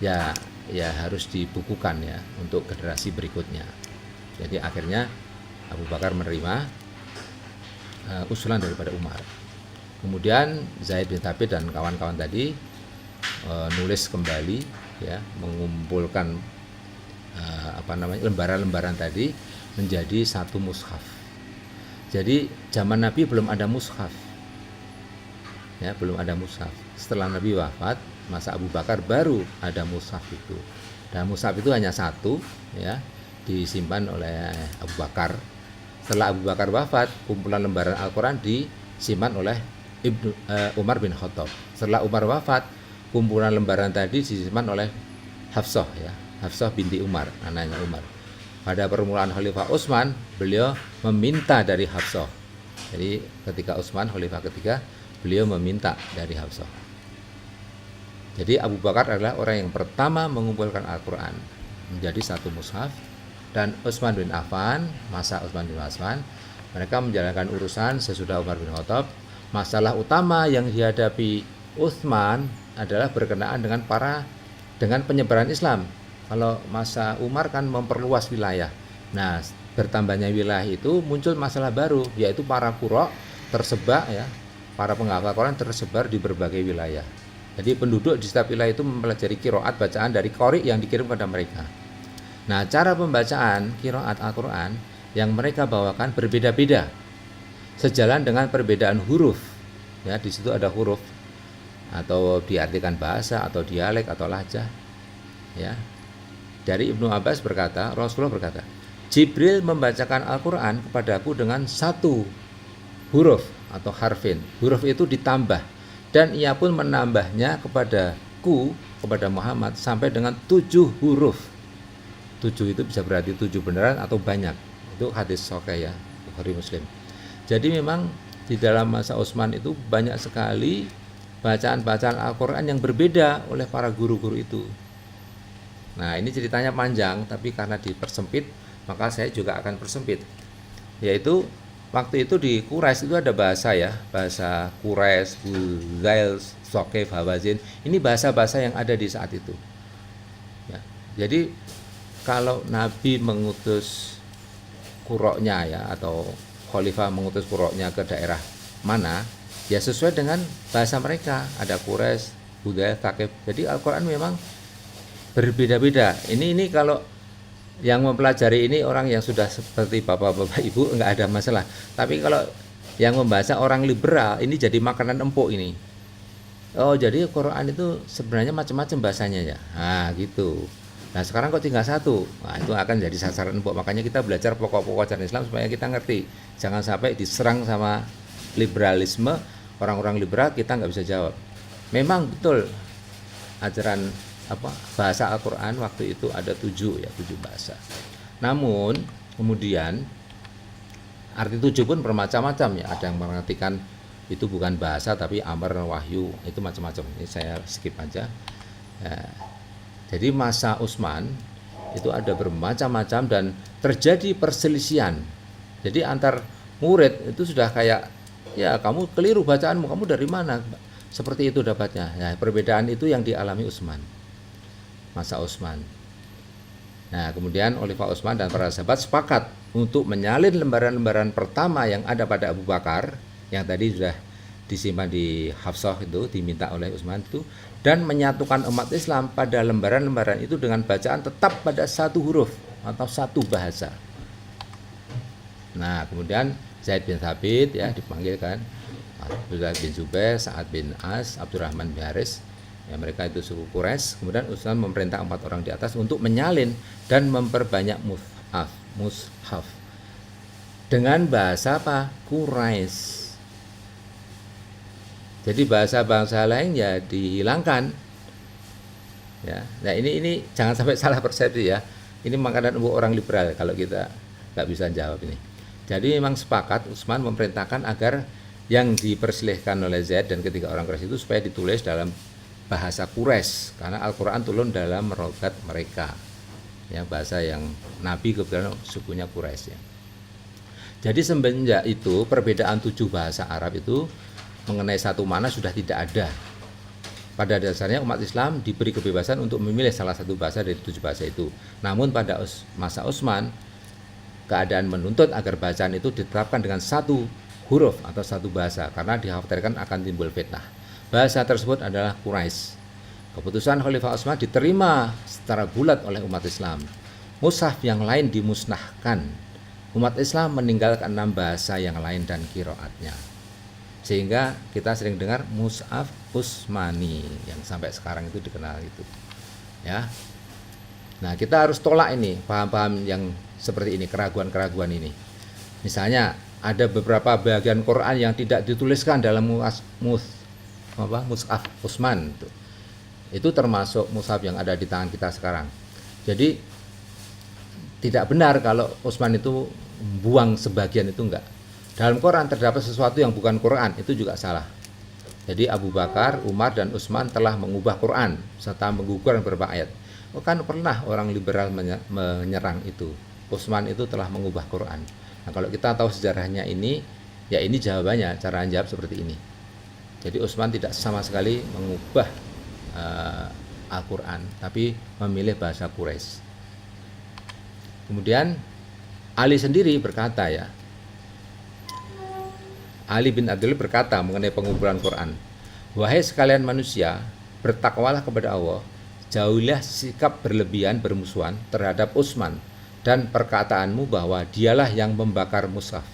ya harus dibukukan ya untuk generasi berikutnya. Jadi akhirnya Abu Bakar menerima usulan daripada Umar. Kemudian Zaid bin Thabit dan kawan-kawan tadi nulis kembali ya, mengumpulkan lembaran-lembaran tadi menjadi satu mushaf. Jadi zaman Nabi belum ada mushaf. Ya, belum ada mushaf. Setelah Nabi wafat, masa Abu Bakar baru ada mushaf itu. Dan mushaf itu hanya satu ya, disimpan oleh Abu Bakar. Setelah Abu Bakar wafat, kumpulan lembaran Al-Quran disimpan oleh Umar bin Khattab. Setelah Umar wafat, kumpulan lembaran tadi disimpan oleh Hafsah ya, Hafsah binti Umar, anaknya Umar. Pada permulaan Khalifah Utsman, beliau meminta dari Hafsah. Jadi ketika Utsman Khalifah ketiga, beliau meminta dari Hafsah. Jadi Abu Bakar adalah orang yang pertama mengumpulkan Al-Quran menjadi satu mushaf. Dan Utsman bin Affan, masa Utsman bin Affan, mereka menjalankan urusan sesudah Umar bin Khattab. Masalah utama yang dihadapi Utsman adalah berkenaan dengan penyebaran Islam. Kalau masa Umar kan memperluas wilayah. Nah, bertambahnya wilayah itu muncul masalah baru, yaitu para qurra tersebar ya, para penghafal Quran tersebar di berbagai wilayah. Jadi penduduk di setiap wilayah itu mempelajari qiraat bacaan dari qori yang dikirim kepada mereka. Nah, cara pembacaan qiraat Al-Quran yang mereka bawakan berbeda-beda, sejalan dengan perbedaan huruf. Ya, di situ ada huruf atau diartikan bahasa atau dialek atau lahjah. Ya, dari Ibnu Abbas berkata, Rasulullah berkata, Jibril membacakan Al-Quran kepadaku dengan satu huruf atau harfin. Huruf itu ditambah dan ia pun menambahnya kepadaku, kepada Muhammad sampai dengan 7 huruf. 7 itu bisa berarti 7 beneran atau banyak. Itu hadis sahih ya, Bukhari Muslim. Jadi memang di dalam masa Utsman itu banyak sekali bacaan-bacaan Al-Quran yang berbeda oleh para guru-guru itu. Nah, ini ceritanya panjang, tapi karena dipersempit, maka saya juga akan persempit. Yaitu waktu itu di Quraisy itu ada bahasa ya, bahasa Quraisy, Huzail, Saqif, Hawazin. Ini bahasa-bahasa yang ada di saat itu. Ya, jadi kalau Nabi mengutus qurra'nya ya, atau khalifah mengutus qurra'nya ke daerah mana, ya sesuai dengan bahasa mereka. Ada Quraisy, Huzail, Saqif. Jadi Al-Quran memang berbeda-beda. Ini kalau yang mempelajari ini orang yang sudah seperti bapak-bapak ibu enggak ada masalah. Tapi kalau yang membaca orang liberal, ini jadi makanan empuk ini. Oh, jadi Quran itu sebenarnya macam-macam bahasanya ya. Nah, gitu. Nah, sekarang kok tinggal satu. Nah, itu akan jadi sasaran empuk. Makanya kita belajar pokok-pokok ajaran Islam supaya kita ngerti. Jangan sampai diserang sama liberalisme, orang-orang liberal kita nggak bisa jawab. Memang betul ajaran bahasa Al-Quran waktu itu ada 7 bahasa. Namun kemudian arti 7 pun bermacam-macam ya. Ada yang mengartikan itu bukan bahasa tapi amar, wahyu, itu macam-macam. Ini saya skip aja. Ya. Jadi masa Utsman itu ada bermacam-macam dan terjadi perselisihan. Jadi antar murid itu sudah kayak, ya kamu keliru bacaanmu, kamu dari mana? Seperti itu dapatnya. Nah, perbedaan itu yang dialami Utsman. Masa Utsman. Nah, kemudian Khalifah Utsman dan para sahabat sepakat untuk menyalin lembaran-lembaran pertama yang ada pada Abu Bakar, yang tadi sudah disimpan di Hafsah itu, diminta oleh Utsman itu, dan menyatukan umat Islam pada lembaran-lembaran itu dengan bacaan tetap pada satu huruf atau satu bahasa. Nah, kemudian Zaid bin Thabit ya dipanggilkan, Abdullah bin Zubair, Sa'ad bin As, Abdurrahman bin Haris. Ya, mereka itu suku Quraisy. Kemudian Utsman memerintah 4 orang di atas untuk menyalin dan memperbanyak mushaf dengan bahasa apa? Quraisy. Jadi bahasa-bahasa lain ya dihilangkan. Ya, nah ini jangan sampai salah persepsi ya. Ini makanan untuk orang liberal kalau kita nggak bisa jawab ini. Jadi memang sepakat Utsman memerintahkan agar yang dipersilihkan oleh Zaid dan ketiga orang Quraisy itu supaya ditulis dalam bahasa Quraisy, karena Al-Quran turun dalam rogat mereka ya, bahasa yang Nabi kebetulan sukunya Quraisy ya. Jadi semenjak itu perbedaan 7 bahasa Arab itu mengenai satu makna sudah tidak ada. Pada dasarnya umat Islam diberi kebebasan untuk memilih salah satu bahasa dari 7 bahasa itu. Namun pada masa Utsman keadaan menuntut agar bacaan itu ditetapkan dengan satu huruf atau satu bahasa karena dikhawatirkan akan timbul fitnah. Bahasa tersebut adalah Quraisy. Keputusan Khalifah Utsman diterima secara bulat oleh umat Islam. Mushaf yang lain dimusnahkan. Umat Islam meninggalkan 6 bahasa yang lain dan qiraatnya. Sehingga kita sering dengar Mushaf Utsmani yang sampai sekarang itu dikenal itu. Ya. Nah, kita harus tolak ini paham-paham yang seperti ini, keraguan-keraguan ini. Misalnya ada beberapa bagian Quran yang tidak dituliskan dalam Mushaf Utsman itu termasuk mushaf yang ada di tangan kita sekarang. Jadi tidak benar kalau Utsman itu buang sebagian, itu enggak. Dalam Quran terdapat sesuatu yang bukan Quran, itu juga salah. Jadi Abu Bakar, Umar dan Utsman telah mengubah Quran serta menggugurkan beberapa ayat. Oh, kan pernah orang liberal menyerang itu. Utsman itu telah mengubah Quran. Nah, kalau kita tahu sejarahnya ini, ya ini jawabannya, cara jawab seperti ini. Jadi Utsman tidak sama sekali mengubah Al-Quran, tapi memilih bahasa Quraisy. Kemudian Ali sendiri berkata ya, Ali bin Abi Thalib berkata mengenai pengumpulan Quran, wahai sekalian manusia, bertakwalah kepada Allah, jauhilah sikap berlebihan bermusuhan terhadap Utsman dan perkataanmu bahwa dialah yang membakar mushaf.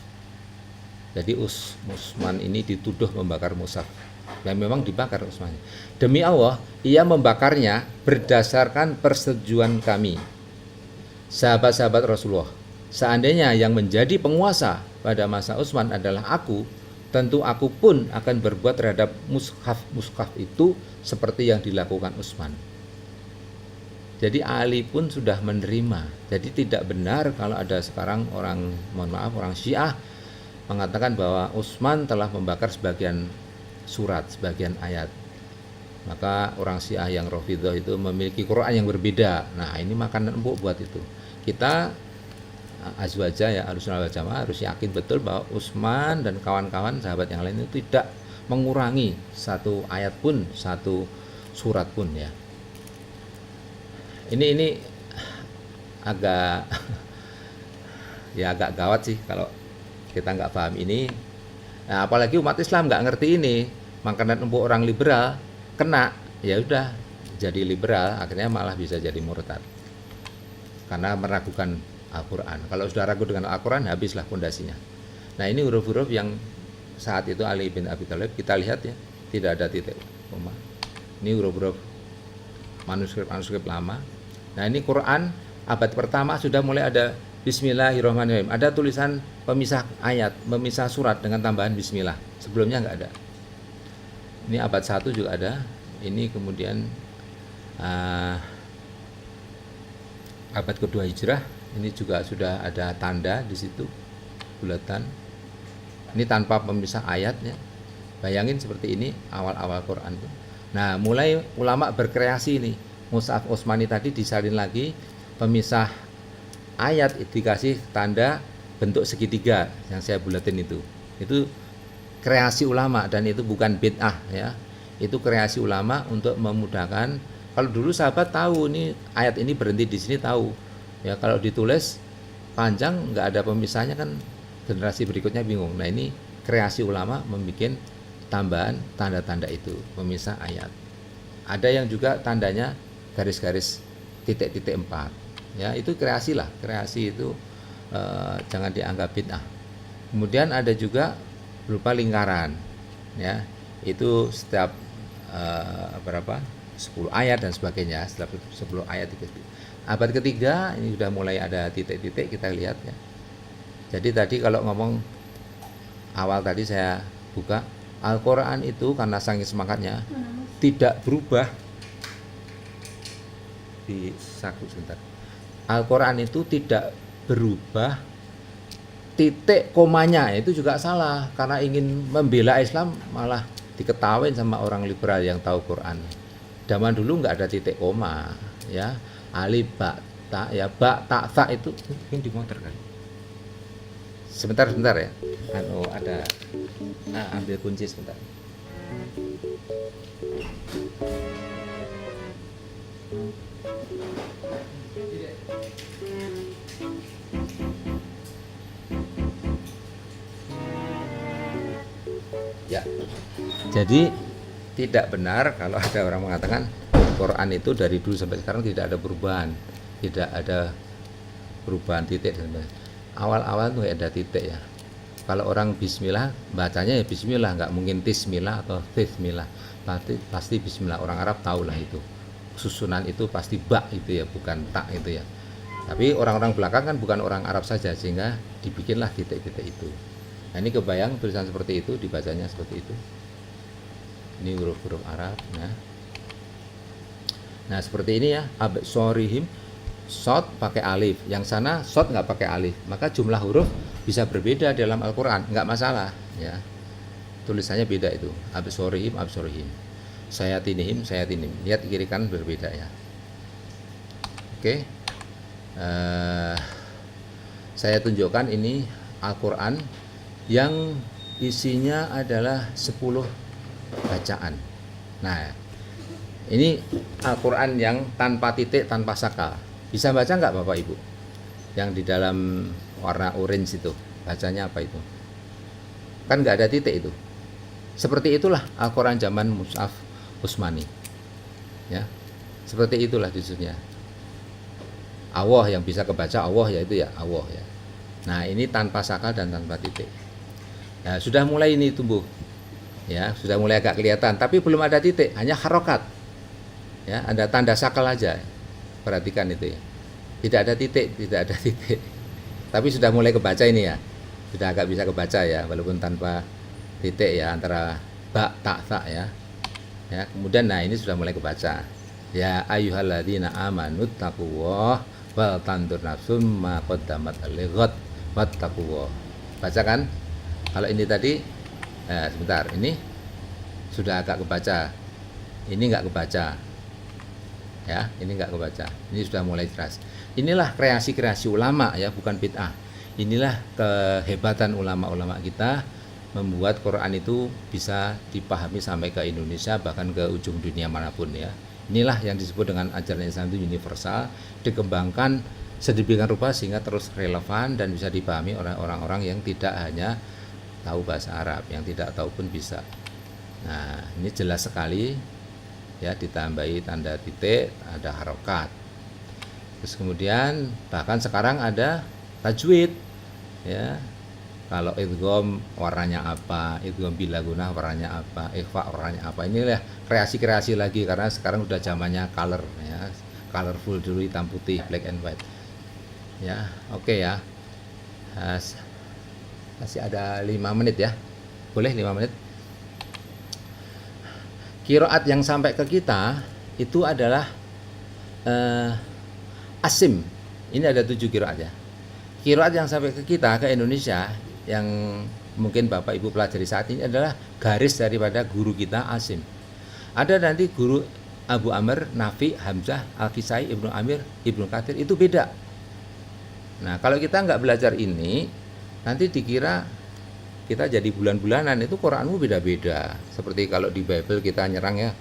Jadi Utsman ini dituduh membakar mushaf, dan memang dibakar Utsman. Demi Allah, ia membakarnya berdasarkan persetujuan kami, sahabat-sahabat Rasulullah. Seandainya yang menjadi penguasa pada masa Utsman adalah aku, tentu aku pun akan berbuat terhadap mushaf itu seperti yang dilakukan Utsman. Jadi Ali pun sudah menerima. Jadi tidak benar kalau ada sekarang orang, mohon maaf, orang Syiah mengatakan bahwa Utsman telah membakar sebagian surat, sebagian ayat. Maka orang Syiah yang Rafidhah itu memiliki Quran yang berbeda. Nah, ini makanan empuk buat itu. Kita azwaja ya, Ahlussunnah wal Jamaah harus yakin betul bahwa Utsman dan kawan-kawan sahabat yang lain itu tidak mengurangi satu ayat pun, satu surat pun ya. Ini agak ya agak gawat sih kalau kita nggak paham ini. Nah, apalagi umat Islam nggak ngerti ini, makanan empuk orang liberal kena, ya udah jadi liberal, akhirnya malah bisa jadi murtad karena meragukan Al-Quran. Kalau sudah ragu dengan Al-Quran, habislah pondasinya. Nah, ini huruf-huruf yang saat itu Ali bin Abi Thalib, kita lihat ya, tidak ada titik koma. Ini huruf-huruf manuskrip lama. Nah, ini Quran abad pertama sudah mulai ada Bismillahirrahmanirrahim. Ada tulisan pemisah ayat, pemisah surat dengan tambahan Bismillah. Sebelumnya nggak ada. Ini abad 1 juga ada. Ini kemudian abad kedua Hijrah. Ini juga sudah ada tanda di situ, bulatan. Ini tanpa pemisah ayatnya. Bayangin seperti ini awal-awal Quran itu. Nah, mulai ulama berkreasi nih. Mushaf Utsmani tadi disalin lagi, pemisah ayat dikasih tanda bentuk segitiga yang saya bulatin itu. Itu kreasi ulama dan itu bukan bid'ah ya. Itu kreasi ulama untuk memudahkan. Kalau dulu sahabat tahu nih ayat ini berhenti di sini tahu. Ya, kalau ditulis panjang nggak ada pemisahnya kan generasi berikutnya bingung. Nah, ini kreasi ulama membuat tambahan tanda-tanda itu, pemisah ayat. Ada yang juga tandanya garis-garis titik-titik 4. Ya, itu kreasi lah. Kreasi itu jangan dianggap bid'ah. Kemudian ada juga berupa lingkaran. Ya, itu setiap 10 ayat dan sebagainya. Setiap 10 ayat itu. Abad ketiga ini sudah mulai ada titik-titik, kita lihat ya. Jadi tadi kalau ngomong awal tadi saya buka Al-Quran itu karena saking semangatnya tidak berubah di saku sebentar. Al-Quran itu tidak berubah, titik komanya itu juga salah karena ingin membela Islam malah diketawain sama orang liberal yang tahu Quran. Zaman dulu nggak ada titik koma ya. Alif ba ta ya, ba ta sa itu mungkin di motor kan. Sebentar ya. Ada ambil kunci sebentar. Ya. Jadi tidak benar kalau ada orang mengatakan Quran itu dari dulu sampai sekarang tidak ada perubahan, tidak ada perubahan titik dan sebagainya. Awal-awal tuh ada titik ya. Kalau orang Bismillah bacanya ya Bismillah, nggak mungkin Tismillah atau Tismillah. Pasti Bismillah. Orang Arab tahulah itu. Susunan itu pasti ba itu ya, bukan tak itu ya. Tapi orang-orang belakang kan bukan orang Arab saja sehingga dibikinlah titik-titik itu. Nah, ini kebayang tulisan seperti itu dibacanya seperti itu. Ini huruf-huruf Arab ya. Nah, seperti ini ya, absorihim, shot pakai alif, yang sana shot nggak pakai alif, maka jumlah huruf bisa berbeda dalam Al-Quran, nggak masalah ya, tulisannya beda itu, absorihim, sayatinim, lihat kiri kanan berbeda ya. Oke, saya tunjukkan ini Al-Quran yang isinya adalah 10 bacaan. Nah, Ini Al-Quran yang tanpa titik, tanpa sakal. Bisa baca nggak Bapak Ibu? Yang di dalam warna orange itu, bacanya apa itu? Kan nggak ada titik itu. Seperti itulah Al-Quran zaman Mushaf Utsmani. Ya, seperti itulah judulnya. Allah yang bisa kebaca, Allah yaitu ya Allah ya. Nah ini tanpa sakal dan tanpa titik. Nah, sudah mulai ini tumbuh. Ya, sudah mulai agak kelihatan, tapi belum ada titik, hanya harokat. Ya, ada tanda sakal aja. Perhatikan itu ya. Tidak ada titik, tidak ada titik. Tapi sudah mulai kebaca ini ya. Sudah agak bisa kebaca ya, walaupun tanpa titik ya, antara ba, ta, tha ya. Ya, kemudian nah ini sudah mulai kebaca. Ya ayyuhalladzina amanu taqullah wal tandur nafsum ma qaddamat lighad wattaqullah. Baca kan? Kalau ini tadi sebentar, ini sudah agak kebaca. Ini enggak kebaca. Ya, ini enggak kebaca. Ini sudah mulai jelas. Inilah kreasi-kreasi ulama ya, bukan bid'ah. Inilah kehebatan ulama-ulama kita membuat Quran itu bisa dipahami sampai ke Indonesia, bahkan ke ujung dunia manapun ya. Inilah yang disebut dengan ajaran Islam itu universal, dikembangkan sedemikian rupa sehingga terus relevan dan bisa dipahami oleh orang-orang yang tidak hanya tahu bahasa Arab, yang tidak tahu pun bisa. Nah, ini jelas sekali ya, ditambahi tanda titik, ada harokat. Terus kemudian bahkan sekarang ada tajwid ya. Kalau idgham warnanya apa, idgham bilagunah warnanya apa, ikhfa warnanya apa. Inilah kreasi-kreasi lagi karena sekarang udah zamannya color ya. Colorful dulu, hitam putih, black and white. Ya, oke ya. Masih ada 5 menit ya. Boleh 5 menit. Qiraat yang sampai ke kita itu adalah asim. Ini ada 7 qiraat ya. Qiraat yang sampai ke kita, ke Indonesia, yang mungkin Bapak Ibu pelajari saat ini adalah garis daripada guru kita Asim. Ada nanti guru Abu Amr, Nafi, Hamzah, Al-Kisai, Ibnu Amir, Ibnu Katsir, itu beda. Nah kalau kita nggak belajar ini, nanti dikira kita jadi bulan-bulanan. Itu Quranmu beda-beda. Seperti kalau di Bible kita nyerang ya,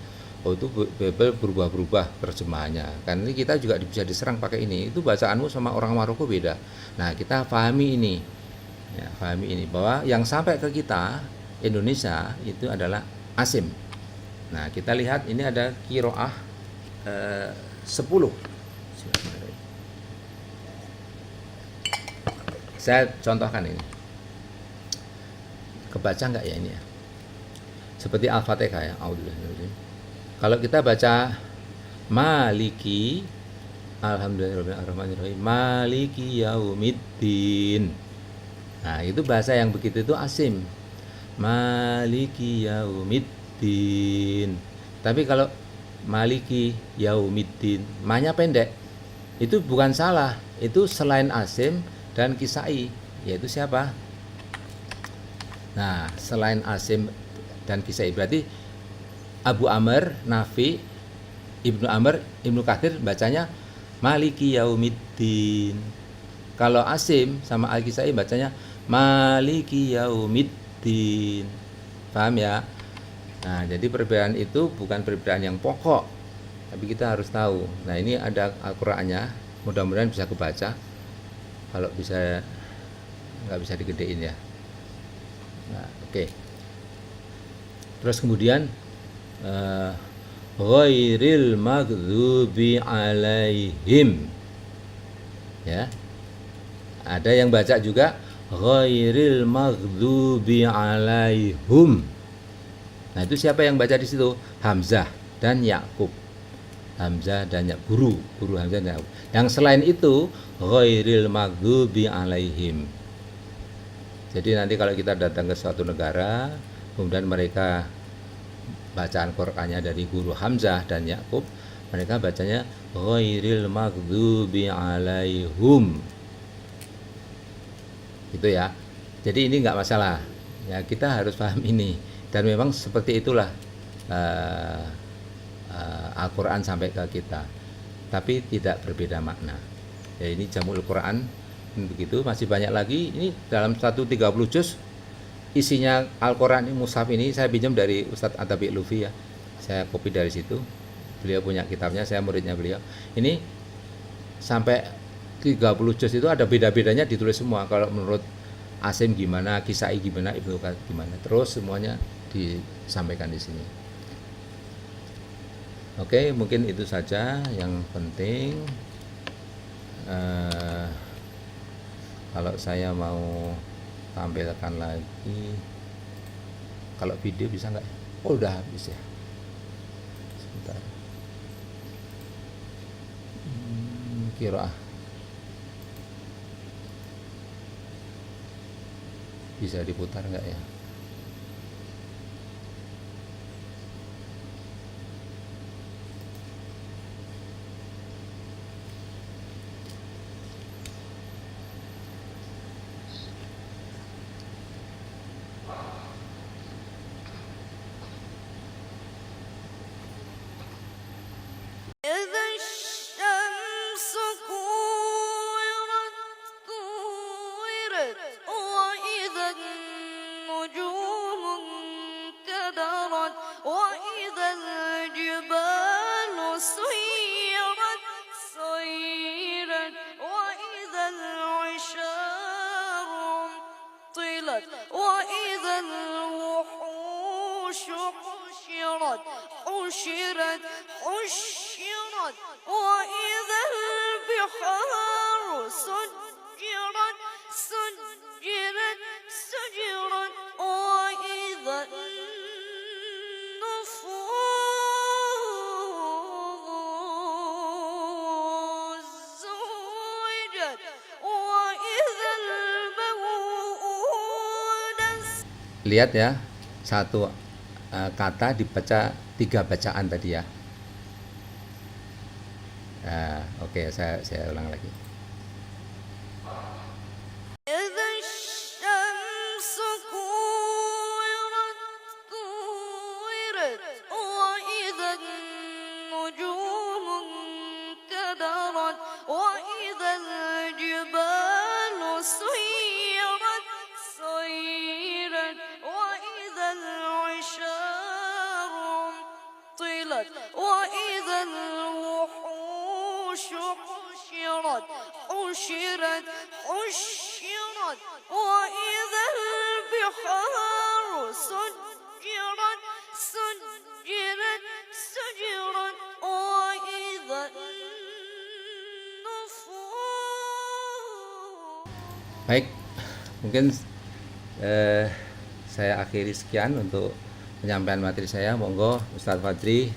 oh itu Bible berubah-berubah terjemahannya. Kan ini kita juga bisa diserang pakai ini. Itu bacaanmu sama orang Maroko beda. Nah kita pahami ini. Ya, pahami ini bahwa yang sampai ke kita Indonesia itu adalah Asim. Nah kita lihat ini ada qiraah 10. Saya contohkan ini. Kebaca nggak ya ini ya? Seperti Al-Fatihah ya. Kalau kita baca Maliki, Alhamdulillahirrahmanirrahim, Maliki yaumiddin. Nah itu bahasa yang begitu itu Asim. Maliki yaumiddin. Tapi kalau Maliki yaumiddin, ma-nya pendek, itu bukan salah. Itu selain Asim dan Kisai, yaitu siapa? Nah selain Asim dan Kisai berarti Abu Amr, Nafi, Ibnu Amr, Ibnu Katsir bacanya Maliki yaumiddin. Kalau Asim sama Al-Kisai bacanya Maliki yaumiddin. Paham ya? Nah, jadi perbedaan itu bukan perbedaan yang pokok, tapi kita harus tahu. Nah, ini ada Al-Qur'annya. Mudah-mudahan bisa kebaca. Kalau bisa nggak bisa digedein ya. Nah, oke. Terus kemudian ghairil maghdubi alaihim. Ya. Ada yang baca juga ghairil maghdubi alaihum. Nah, itu siapa yang baca di situ? Hamzah dan Yakub. Hamzah dan Yakub, guru Hamzah dan Yakub. Yang selain itu ghairil maghdubi alaihim. Jadi nanti kalau kita datang ke suatu negara, kemudian mereka bacaan Qur'annya dari guru Hamzah dan Yakub, mereka bacanya ghairil maghdubi alaihum. Gitu ya. Jadi ini nggak masalah. Ya kita harus paham ini. Dan memang seperti itulah Al-Quran sampai ke kita. Tapi tidak berbeda makna. Ya ini Jamul Quran begitu. Masih banyak lagi. Ini dalam 130 juz isinya Al-Quran ini, mushaf ini saya pinjam dari Ustadz Atabi Lufi ya. Saya copy dari situ. beliau punya kitabnya, saya muridnya beliau. Ini sampai 30 juz itu ada beda-bedanya ditulis semua. Kalau menurut Asim gimana, Kisai gimana, Ibnu Katsir gimana, terus semuanya disampaikan di sini. Oke, mungkin itu saja yang penting. Kalau saya mau tampilkan lagi, kalau video bisa nggak? Oh, udah habis ya. Sebentar. Qiraah. Bisa diputar nggak ya? إذا الشمس كورت وإذا النجوم انكدرت وإذا الجبال سيرت وإذا العشار عطلت وإذا الوحوش حشرت وإذا البحار سجرت وإذا النفوس زوجت وإذا الموءودة. Lihat ya, satu kata dibaca 3 bacaan tadi ya. Oke, saya ulang lagi. إذا الشمس كورت وإذا النجوم انكدرت وإذا الجبال سيرت وإذا العشار عطلت وإذا الوحوش حشرت وإذا البحار سجرت وإذا النفوس. Baik, mungkin saya akhiri sekian untuk penyampaian materi saya. Monggo Ustadz Fadri